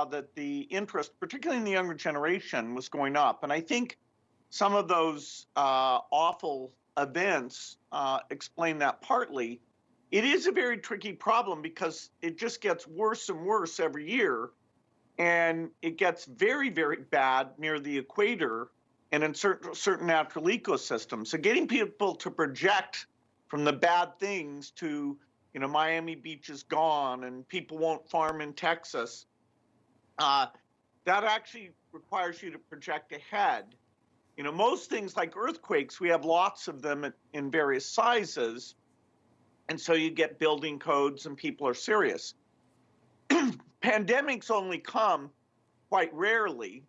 saw that the interest, particularly in the younger generation, was going up. And I think some of those awful events explain that partly. It is a very tricky problem because it just gets worse and worse every year. And it gets very, very bad near the equator and in certain natural ecosystems. So getting people to project from the bad things to, Miami Beach is gone and people won't farm in Texas, that actually requires you to project ahead. Most things like earthquakes, we have lots of them in various sizes. And so you get building codes and people are serious. Pandemics only come quite rarely.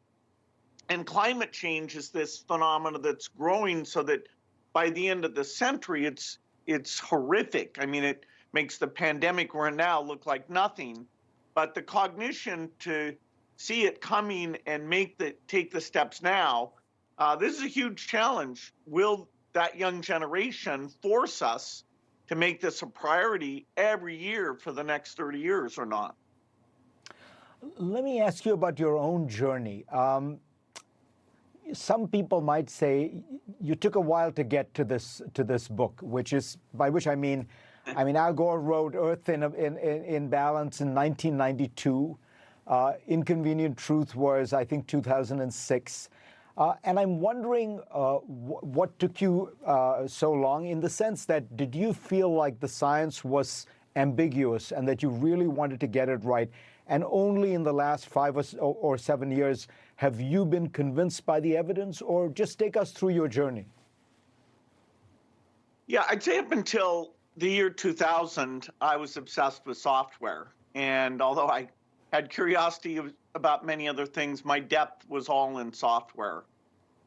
And climate change is this phenomenon that's growing so that by the end of the century, it's horrific. I mean, it makes the pandemic we're in now look like nothing. But the cognition to see it coming and take the steps now, this is a huge challenge. Will that young generation force us to make this a priority every year for the next 30 years or not? Let me ask you about your own journey. Some people might say you took a while to get to this book, by which I mean Al Gore wrote Earth in Balance in 1992. Inconvenient Truth was, I think, 2006. And I'm wondering what took you so long, in the sense that did you feel like the science was ambiguous and that you really wanted to get it right? And only in the last 5 or 7 years have you been convinced by the evidence? Or just take us through your journey. Yeah, I'd say up until the year 2000, I was obsessed with software. And although I had curiosity about many other things, my depth was all in software.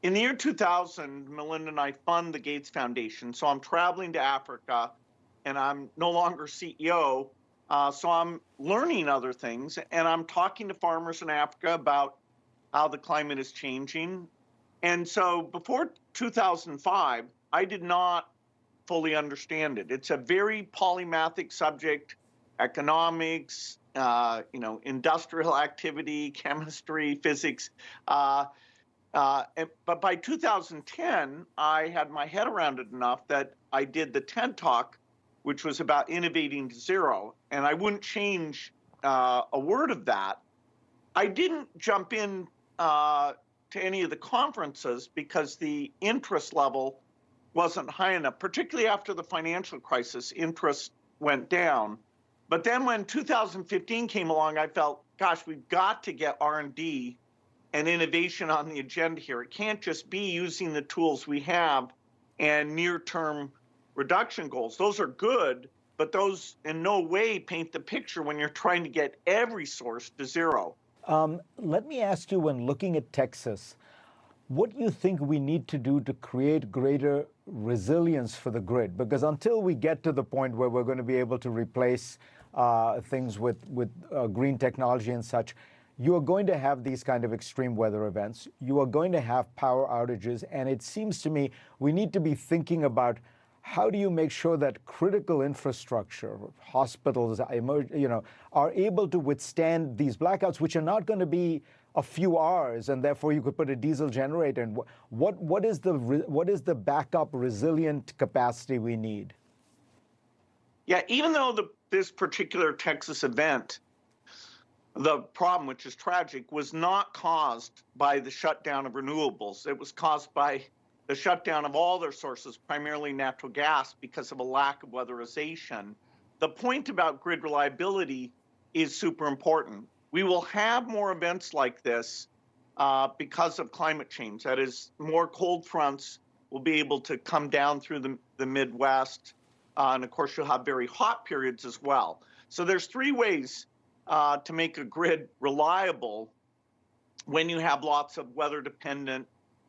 In the year 2000, Melinda and I fund the Gates Foundation. So I'm traveling to Africa and I'm no longer CEO. So I'm learning other things, and I'm talking to farmers in Africa about how the climate is changing. And so before 2005, I did not fully understand it. It's a very polymathic subject: economics, industrial activity, chemistry, physics. But by 2010, I had my head around it enough that I did the TED Talk, which was about innovating to zero. And I wouldn't change a word of that. I didn't jump in to any of the conferences because the interest level wasn't high enough, particularly after the financial crisis. Interest went down. But then when 2015 came along, I felt, gosh, we've got to get R&D and innovation on the agenda here. It can't just be using the tools we have and near-term reduction goals. Those are good, but those in no way paint the picture when you're trying to get every source to zero. Let me ask you, when looking at Texas, what do you think we need to do to create greater resilience for the grid? Because until we get to the point where we're going to be able to replace things with green technology and such, you are going to have these kind of extreme weather events. You are going to have power outages. And it seems to me we need to be thinking about, how do you make sure that critical infrastructure, hospitals, are able to withstand these blackouts, which are not going to be a few hours, and therefore you could put a diesel generator in? What is the backup resilient capacity we need? Yeah, even though this particular Texas event, the problem, which is tragic, was not caused by the shutdown of renewables. It was caused by the shutdown of all their sources, primarily natural gas, because of a lack of weatherization. The point about grid reliability is super important. We will have more events like this because of climate change. That is, more cold fronts will be able to come down through the Midwest. And of course, you'll have very hot periods as well. So there's 3 ways to make a grid reliable when you have lots of weather-dependent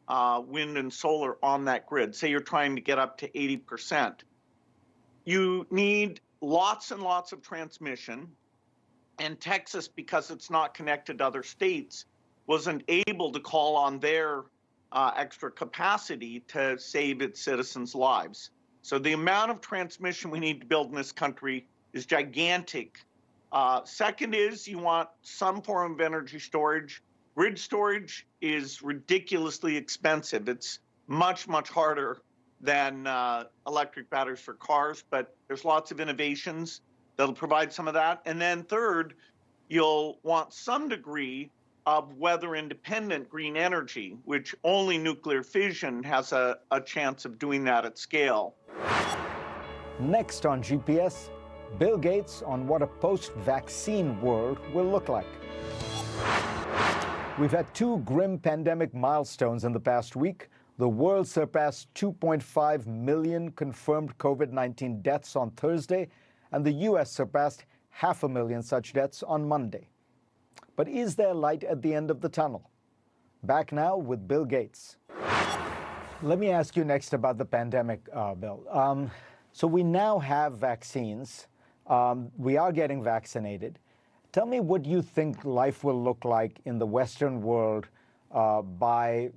wind and solar on that grid. Say you're trying to get up to 80%. You need lots and lots of transmission. And Texas, because it's not connected to other states, wasn't able to call on their extra capacity to save its citizens' lives. So the amount of transmission we need to build in this country is gigantic. Second is you want some form of energy storage. Grid storage is ridiculously expensive. It's much, much harder than electric batteries for cars, but there's lots of innovations that'll provide some of that. And then third, you'll want some degree of weather-independent green energy, which only nuclear fission has a chance of doing that at scale. Next on GPS, Bill Gates on what a post-vaccine world will look like. We've had two grim pandemic milestones in the past week. The world surpassed 2.5 million confirmed COVID-19 deaths on Thursday, and the U.S. surpassed 500,000 such deaths on Monday. But is there light at the end of the tunnel? Back now with Bill Gates. Let me ask you next about the pandemic, Bill. So we now have vaccines. We are getting vaccinated. Tell me what you think life will look like in the Western world by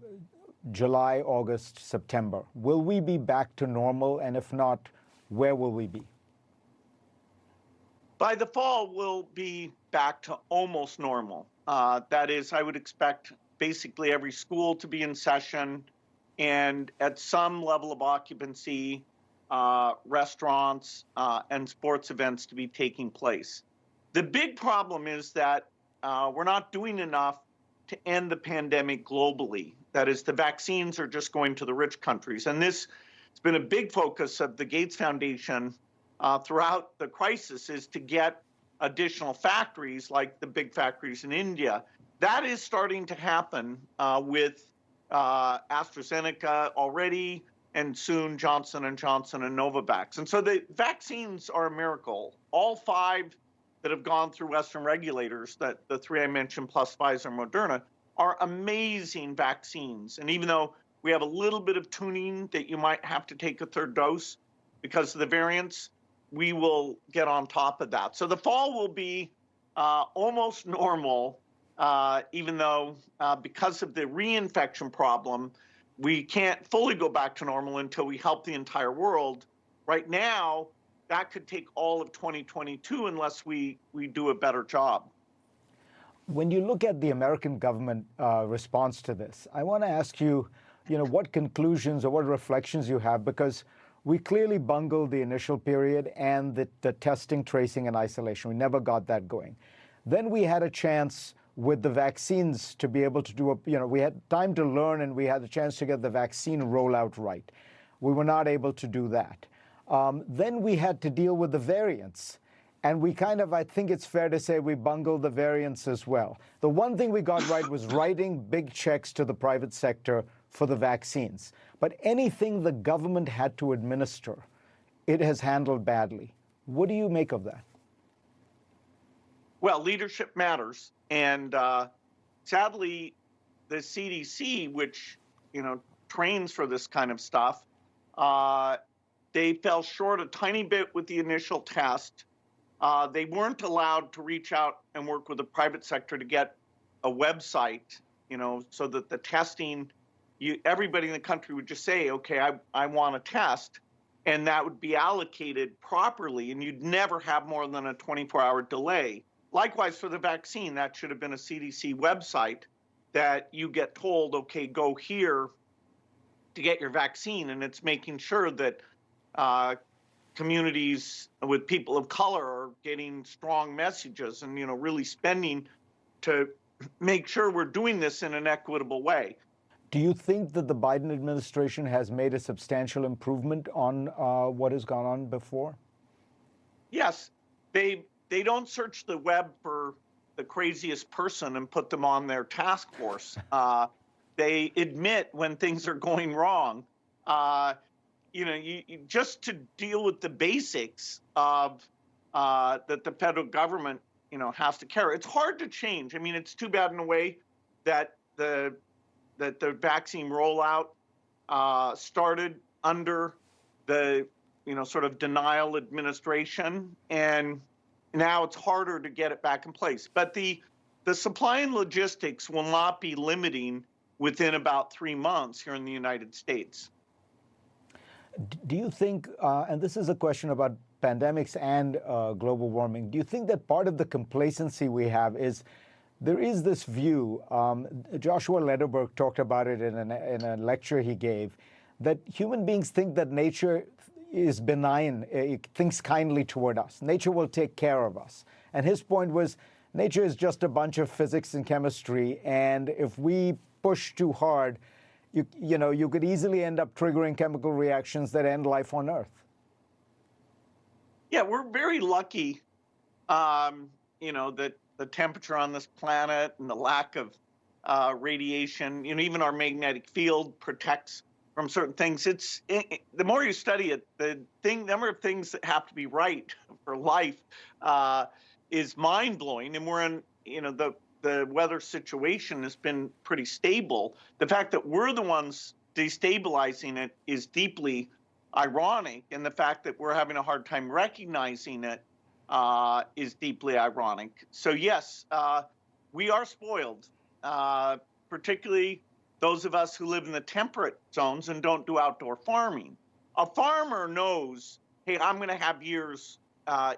July, August, September. Will we be back to normal? And if not, where will we be? By the fall, we'll be back to almost normal. That is, I would expect basically every school to be in session and at some level of occupancy, restaurants and sports events to be taking place. The big problem is that we're not doing enough to end the pandemic globally. That is, the vaccines are just going to the rich countries. And this has been a big focus of the Gates Foundation throughout the crisis, is to get additional factories like the big factories in India. That is starting to happen with AstraZeneca already, and soon Johnson & Johnson and Novavax. And so the vaccines are a miracle. All five that have gone through Western regulators, that the three I mentioned plus Pfizer and Moderna, are amazing vaccines. And even though we have a little bit of tuning that you might have to take a third dose because of the variants, we will get on top of that. So the fall will be almost normal, even though because of the reinfection problem, we can't fully go back to normal until we help the entire world. Right now, that could take all of 2022 unless we do a better job. When you look at the American government response to this, I want to ask you, what conclusions or what reflections you have, because we clearly bungled the initial period and the testing, tracing, and isolation. We never got that going. Then we had a chance with the vaccines to be able to do we had time to learn and we had a chance to get the vaccine rollout right. We were not able to do that. Then we had to deal with the variants. And we I think it's fair to say we bungled the variants as well. The one thing we got right was writing big checks to the private sector for the vaccines. But anything the government had to administer, it has handled badly. What do you make of that? Well, leadership matters. And sadly, the CDC, which, trains for this kind of stuff, they fell short a tiny bit with the initial test. They weren't allowed to reach out and work with the private sector to get a website, so that the testing, everybody in the country would just say, okay, I want a test, and that would be allocated properly, and you'd never have more than a 24-hour delay. Likewise, for the vaccine, that should have been a CDC website that you get told, okay, go here to get your vaccine, and it's making sure that communities with people of color are getting strong messages and, really spending to make sure we're doing this in an equitable way. Do you think that the Biden administration has made a substantial improvement on what has gone on before? Yes. They don't search the web for the craziest person and put them on their task force. They admit when things are going wrong. You just to deal with the basics of that the federal government, has to carry. It's hard to change. I mean, it's too bad in a way that the vaccine rollout started under the, sort of denial administration, and now it's harder to get it back in place. But the supply and logistics will not be limiting within about 3 months here in the United States. Do you think, and this is a question about pandemics and global warming, do you think that part of the complacency we have is there is this view, Joshua Lederberg talked about it in a lecture he gave, that human beings think that nature is benign, it thinks kindly toward us. Nature will take care of us. And his point was, nature is just a bunch of physics and chemistry, and if we push too hard, you could easily end up triggering chemical reactions that end life on Earth. Yeah, we're very lucky, that the temperature on this planet and the lack of radiation, even our magnetic field protects from certain things. The more you study it, the number of things that have to be right for life is mind blowing. And we're in, the weather situation has been pretty stable. The fact that we're the ones destabilizing it is deeply ironic, and the fact that we're having a hard time recognizing it is deeply ironic. So yes, we are spoiled, particularly those of us who live in the temperate zones and don't do outdoor farming. A farmer knows, hey, I'm going to have years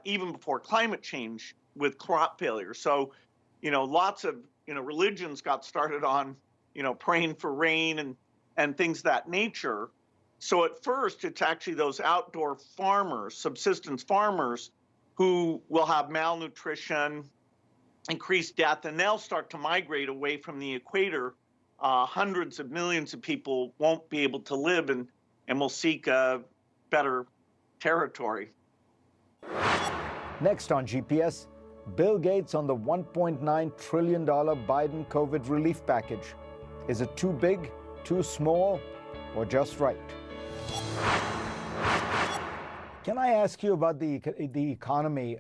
even before climate change with crop failure. So, lots of religions got started on praying for rain and things of that nature. So at first, it's actually those outdoor farmers, subsistence farmers, who will have malnutrition, increased death, and they'll start to migrate away from the equator. Hundreds of millions of people won't be able to live and will seek a better territory. Next on GPS, Bill Gates on the $1.9 trillion Biden COVID relief package. Is it too big, too small, or just right? Can I ask you about the economy,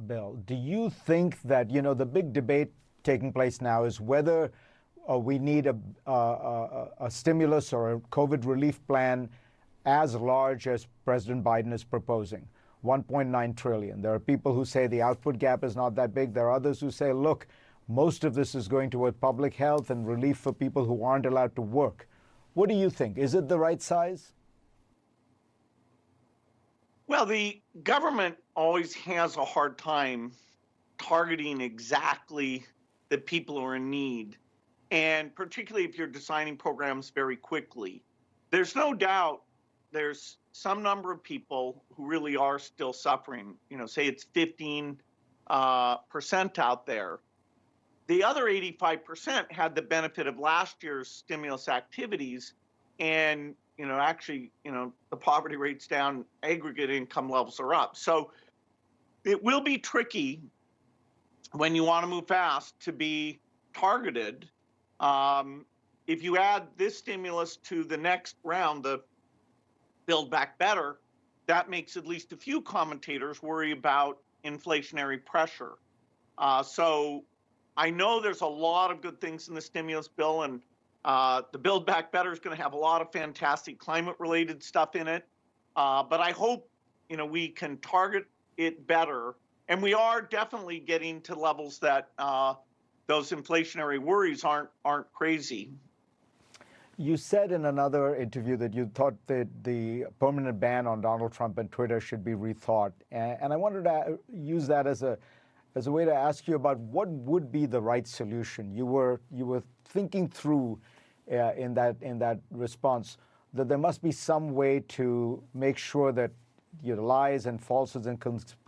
Bill? Do you think that, the big debate taking place now is whether we need a stimulus or a COVID relief plan as large as President Biden is proposing, $1.9 trillion. There are people who say the output gap is not that big. There are others who say, look, most of this is going toward public health and relief for people who aren't allowed to work. What do you think? Is it the right size? Well, the government always has a hard time targeting exactly the people who are in need, and particularly if you're designing programs very quickly. There's no doubt there's some number of people who really are still suffering. Say it's 15% out there. The other 85% had the benefit of last year's stimulus activities, and the poverty rate's down, aggregate income levels are up. So it will be tricky when you want to move fast to be targeted. If you add this stimulus to the next round, the Build Back Better, that makes at least a few commentators worry about inflationary pressure. So I know there's a lot of good things in the stimulus bill, and the Build Back Better is going to have a lot of fantastic climate-related stuff in it. But I hope, we can target it better. And we are definitely getting to levels that those inflationary worries aren't crazy. You said in another interview that you thought that the permanent ban on Donald Trump and Twitter should be rethought. And I wanted to use that as a way to ask you about what would be the right solution. You were thinking through in that response that there must be some way to make sure that lies and falsehoods and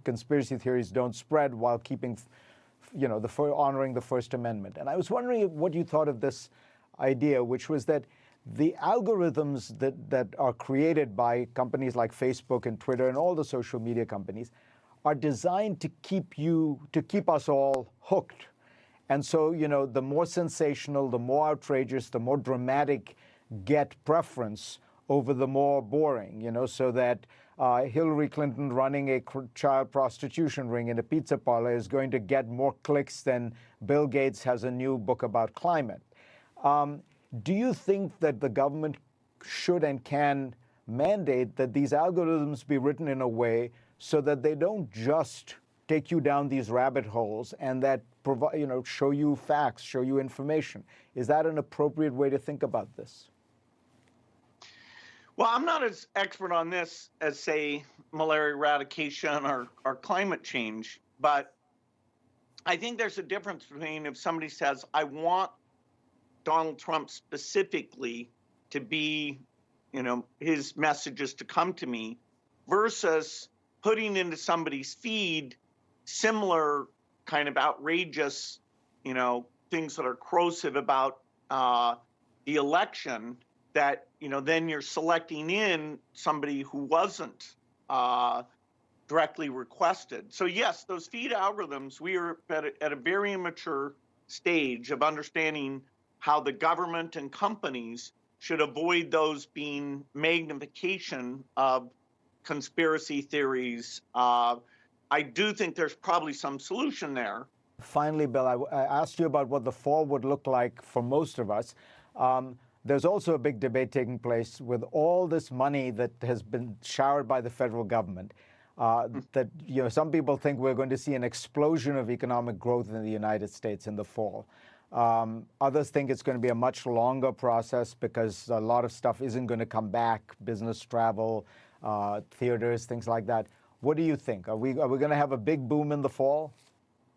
conspiracy theories don't spread while keeping, honoring the First Amendment. And I was wondering what you thought of this idea, which was that the algorithms that are created by companies like Facebook and Twitter and all the social media companies are designed to keep us all hooked. And so, the more sensational, the more outrageous, the more dramatic get preference over the more boring, so that Hillary Clinton running a child prostitution ring in a pizza parlor is going to get more clicks than Bill Gates has a new book about climate. Do you think that the government should and can mandate that these algorithms be written in a way so that they don't just take you down these rabbit holes and that provide, show you facts, show you information? Is that an appropriate way to think about this? Well, I'm not as expert on this as, say, malaria eradication or climate change, but I think there's a difference between if somebody says, I want Donald Trump specifically to be, his messages to come to me, versus putting into somebody's feed similar kind of outrageous, things that are corrosive about the election, that, then you're selecting in somebody who wasn't directly requested. So yes, those feed algorithms, we are at a very immature stage of understanding how the government and companies should avoid those being magnification of conspiracy theories. I do think there's probably some solution there. Finally, Bill, I asked you about what the fall would look like for most of us. There's also a big debate taking place with all this money that has been showered by the federal government. That some people think we're going to see an explosion of economic growth in the United States in the fall. Others think it's going to be a much longer process because a lot of stuff isn't going to come back, business travel, theaters, things like that. What do you think? Are we going to have a big boom in the fall?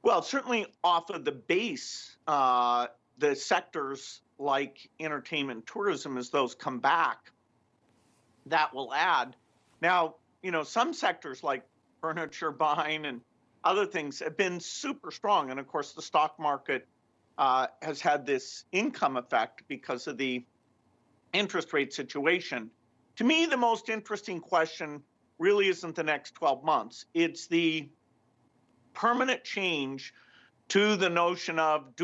Well, certainly off of the base, the sectors like entertainment and tourism, as those come back, that will add. Now, some sectors like furniture buying and other things have been super strong. And of course, the stock market has had this income effect because of the interest rate situation. To me, the most interesting question really isn't the next 12 months. It's the permanent change to the notion of,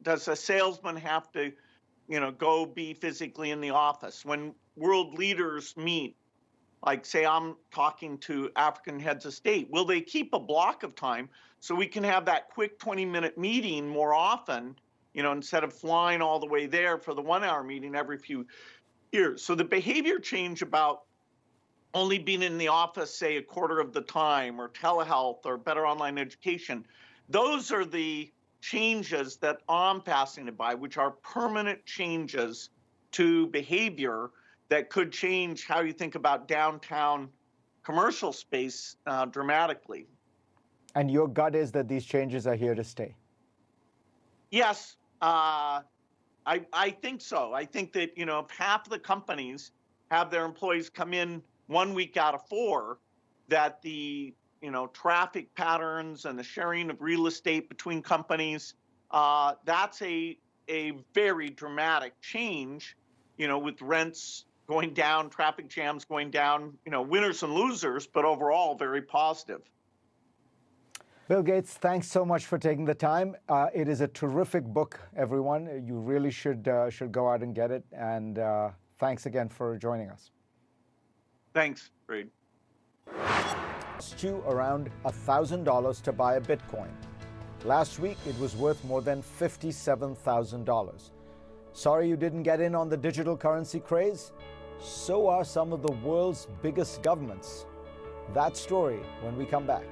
does a salesman have to, go be physically in the office? When world leaders meet, like say I'm talking to African heads of state, will they keep a block of time so we can have that quick 20-minute meeting more often, instead of flying all the way there for the 1-hour meeting every few years? So the behavior change about only being in the office, say, a quarter of the time, or telehealth, or better online education, those are the changes that I'm passing it by, which are permanent changes to behavior that could change how you think about downtown commercial space dramatically. And your gut is that these changes are here to stay? Yes, I think so. I think that, if half of the companies have their employees come in 1 week out of 4, that the traffic patterns and the sharing of real estate between companies, that's a very dramatic change, with rents going down, traffic jams going down, winners and losers, but overall very positive. Bill Gates, thanks so much for taking the time. It is a terrific book, everyone. You really should go out and get it. And thanks again for joining us. Thanks, Reid. Cost you around $1,000 to buy a Bitcoin. Last week, it was worth more than $57,000. Sorry you didn't get in on the digital currency craze? So are some of the world's biggest governments. That story when we come back.